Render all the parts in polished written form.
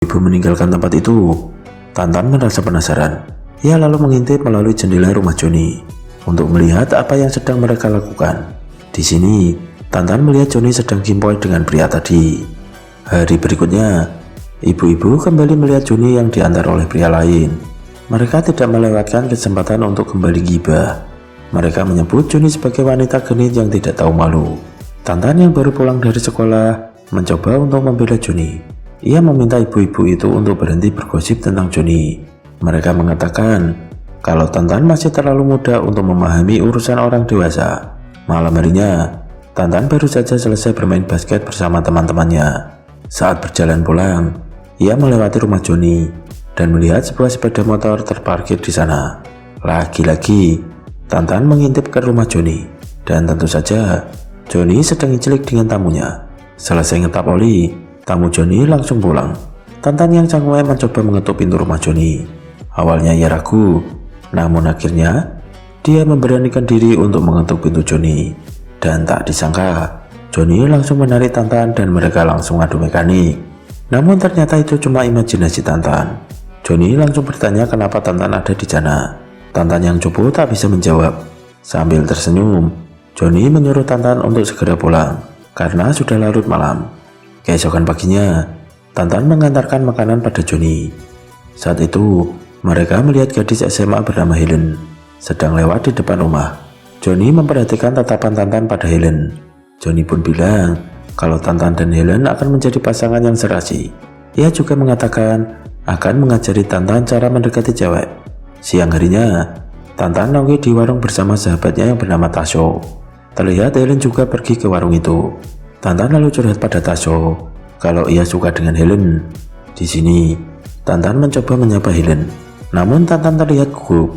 Ibu meninggalkan tempat itu, Tantan merasa penasaran. Ia lalu mengintip melalui jendela rumah Joni untuk melihat apa yang sedang mereka lakukan. Di sini, Tantan melihat Joni sedang gimpoi dengan pria tadi. Hari berikutnya, ibu-ibu kembali melihat Joni yang diantar oleh pria lain. Mereka tidak melewatkan kesempatan untuk kembali gibah. Mereka menyebut Joni sebagai wanita genit yang tidak tahu malu. Tantan yang baru pulang dari sekolah mencoba untuk membela Joni. Ia meminta ibu-ibu itu untuk berhenti bergosip tentang Joni. Mereka mengatakan kalau Tantan masih terlalu muda untuk memahami urusan orang dewasa. Malam harinya, Tantan baru saja selesai bermain basket bersama teman-temannya. Saat berjalan pulang, ia melewati rumah Joni dan melihat sebuah sepeda motor terparkir di sana. Lagi-lagi, Tantan mengintip ke rumah Joni, dan tentu saja Joni sedang cilik dengan tamunya. Selesai ngetap oli, tamu Joni langsung pulang. Tantan yang canggung mencoba mengetuk pintu rumah Joni. Awalnya ia ragu, namun akhirnya dia memberanikan diri untuk mengetuk pintu Joni. Dan tak disangka, Joni langsung menarik Tantan dan mereka langsung adu mekanik. Namun ternyata itu cuma imajinasi Tantan. Joni langsung bertanya kenapa Tantan ada di sana. Tantan yang cupu tak bisa menjawab. Sambil tersenyum, Joni menyuruh Tantan untuk segera pulang karena sudah larut malam. Keesokan paginya, Tantan mengantarkan makanan pada Joni. Saat itu, mereka melihat gadis SMA bernama Helen sedang lewat di depan rumah. Joni memperhatikan tatapan Tantan pada Helen. Joni pun bilang kalau Tantan dan Helen akan menjadi pasangan yang serasi. Ia juga mengatakan akan mengajari Tantan cara mendekati cewek. Siang harinya, Tantan nongki di warung bersama sahabatnya yang bernama Tasyo. Terlihat Helen juga pergi ke warung itu. Tantan lalu curhat pada Tasyo kalau ia suka dengan Helen. Di sini, Tantan mencoba menyapa Helen, namun Tantan terlihat gugup.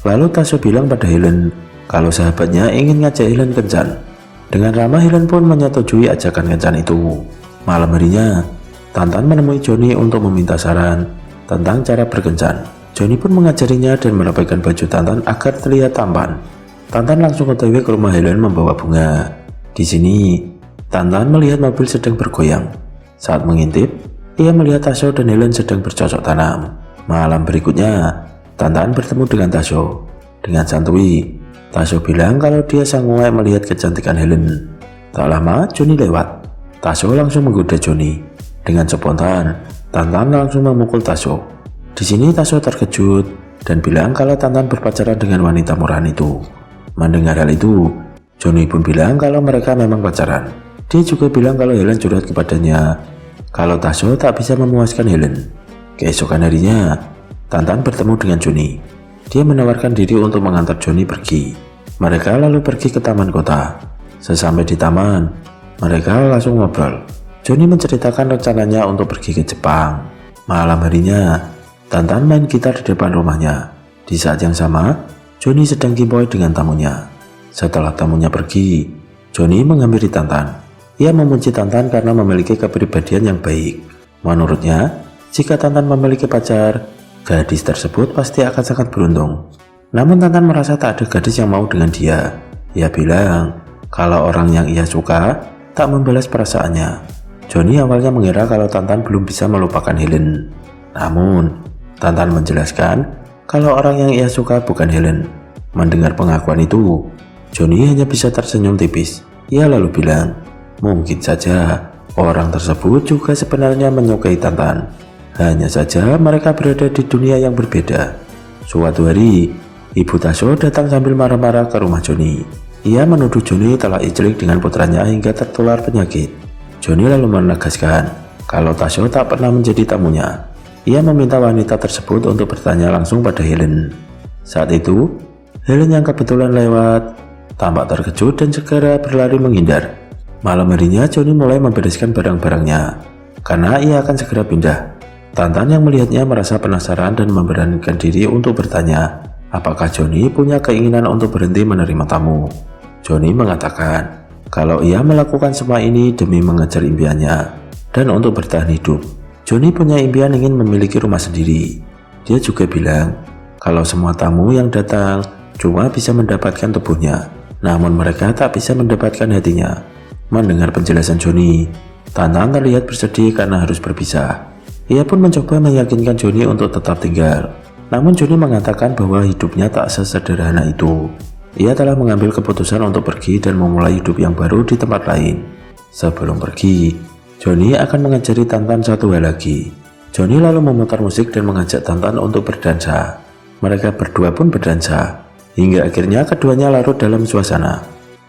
Lalu Tasyo bilang pada Helen kalau sahabatnya ingin ngajak Helen kencan. Dengan ramah Helen pun menyetujui ajakan kencan itu. Malam harinya, Tantan menemui Joni untuk meminta saran tentang cara berkencan. Joni pun mengajarinya dan merapaikan baju Tantan agar terlihat tampan. Tantan langsung OTW ke rumah Helen membawa bunga. Di sini, Tantan melihat mobil sedang bergoyang. Saat mengintip, ia melihat Tasyo dan Helen sedang bercocok tanam. Malam berikutnya, Tantan bertemu dengan Tasyo. Dengan santuy, Tasyo bilang kalau dia sanggup melihat kecantikan Helen. Tak lama, Joni lewat. Tasyo langsung menggoda Joni. Dengan spontan, Tantan langsung memukul Tasyo. Di sini Tasyo terkejut dan bilang kalau Tantan berpacaran dengan wanita murahan itu. Mendengar hal itu, Joni pun bilang kalau mereka memang pacaran. Dia juga bilang kalau Helen curhat kepadanya kalau Tasyo tak bisa memuaskan Helen. Keesokan harinya, Tantan bertemu dengan Joni. Dia menawarkan diri untuk mengantar Joni pergi. Mereka lalu pergi ke taman kota. Sesampai di taman, mereka langsung ngobrol. Joni menceritakan rencananya untuk pergi ke Jepang. Malam harinya, Tantan main gitar di depan rumahnya. Di saat yang sama, Joni sedang gimpoi dengan tamunya. Setelah tamunya pergi, Joni menghampiri Tantan. Ia memuji Tantan karena memiliki kepribadian yang baik. Menurutnya, jika Tantan memiliki pacar, gadis tersebut pasti akan sangat beruntung. Namun Tantan merasa tak ada gadis yang mau dengan dia. Ia bilang kalau orang yang ia suka tak membalas perasaannya. Joni awalnya mengira kalau Tantan belum bisa melupakan Helen. Namun, Tantan menjelaskan kalau orang yang ia suka bukan Helen. Mendengar pengakuan itu, Joni hanya bisa tersenyum tipis. Ia lalu bilang, mungkin saja orang tersebut juga sebenarnya menyukai Tantan. Hanya saja mereka berada di dunia yang berbeda. Suatu hari, Ibu Tasyo datang sambil marah-marah ke rumah Joni. Ia menuduh Joni telah icilik dengan putranya hingga tertular penyakit. Joni lalu menegaskan kalau Tasyo tak pernah menjadi tamunya. Ia meminta wanita tersebut untuk bertanya langsung pada Helen. Saat itu, Helen yang kebetulan lewat tampak terkejut dan segera berlari menghindar. Malam harinya Joni mulai membereskan barang-barangnya karena ia akan segera pindah. Tantan yang melihatnya merasa penasaran dan memberanikan diri untuk bertanya apakah Joni punya keinginan untuk berhenti menerima tamu. Joni mengatakan kalau ia melakukan semua ini demi mengejar impiannya dan untuk bertahan hidup. Joni punya impian ingin memiliki rumah sendiri. Dia juga bilang kalau semua tamu yang datang cuma bisa mendapatkan tubuhnya, namun mereka tak bisa mendapatkan hatinya. Mendengar penjelasan Joni, Tantan terlihat bersedih karena harus berpisah. Ia pun mencoba meyakinkan Johnny untuk tetap tinggal. Namun Johnny mengatakan bahwa hidupnya tak sesederhana itu. Ia telah mengambil keputusan untuk pergi dan memulai hidup yang baru di tempat lain. Sebelum pergi, Johnny akan mengajari Tantan satu hal lagi. Johnny lalu memutar musik dan mengajak Tantan untuk berdansa. Mereka berdua pun berdansa, hingga akhirnya keduanya larut dalam suasana.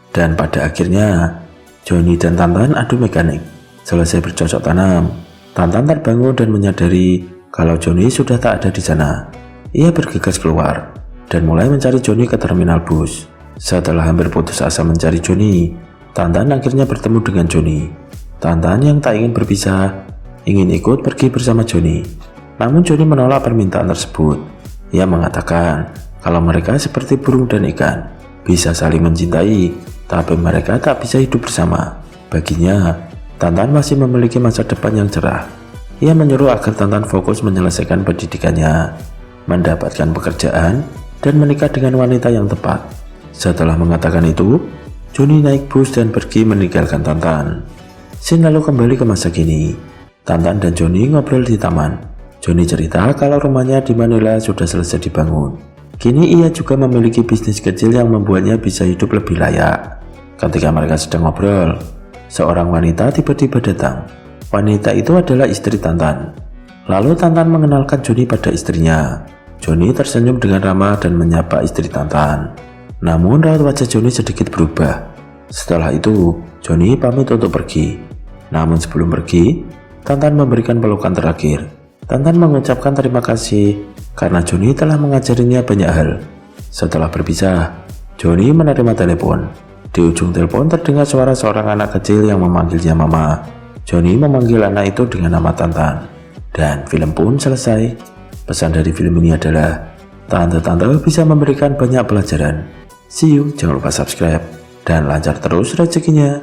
Dan pada akhirnya, Johnny dan Tantan adu mekanik. Selesai bercocok tanam, Tantan terbangun dan menyadari kalau Johnny sudah tak ada di sana. Ia bergegas keluar dan mulai mencari Johnny ke terminal bus. Setelah hampir putus asa mencari Johnny, Tantan akhirnya bertemu dengan Johnny. Tantan yang tak ingin berpisah, ingin ikut pergi bersama Johnny. Namun Johnny menolak permintaan tersebut. Ia mengatakan kalau mereka seperti burung dan ikan, bisa saling mencintai, tapi mereka tak bisa hidup bersama. Baginya, Tantan masih memiliki masa depan yang cerah. Ia menyuruh agar Tantan fokus menyelesaikan pendidikannya, mendapatkan pekerjaan, dan menikah dengan wanita yang tepat. Setelah mengatakan itu, Johnny naik bus dan pergi meninggalkan Tantan. Scene lalu kembali ke masa kini. Tantan dan Johnny ngobrol di taman. Johnny cerita kalau rumahnya di Manila sudah selesai dibangun. Kini ia juga memiliki bisnis kecil yang membuatnya bisa hidup lebih layak. Ketika mereka sedang ngobrol, seorang wanita tiba-tiba datang. Wanita itu adalah istri Tantan. Lalu Tantan mengenalkan Johnny pada istrinya. Johnny tersenyum dengan ramah dan menyapa istri Tantan. Namun raut wajah Johnny sedikit berubah. Setelah itu, Johnny pamit untuk pergi. Namun sebelum pergi, Tantan memberikan pelukan terakhir. Tantan mengucapkan terima kasih karena Johnny telah mengajarinya banyak hal. Setelah berpisah, Johnny menerima telepon. Di ujung telepon terdengar suara seorang anak kecil yang memanggilnya Mama. Johnny memanggil anak itu dengan nama Tantan. Dan film pun selesai. Pesan dari film ini adalah, tante-tante bisa memberikan banyak pelajaran. See you, jangan lupa subscribe, dan lancar terus rezekinya.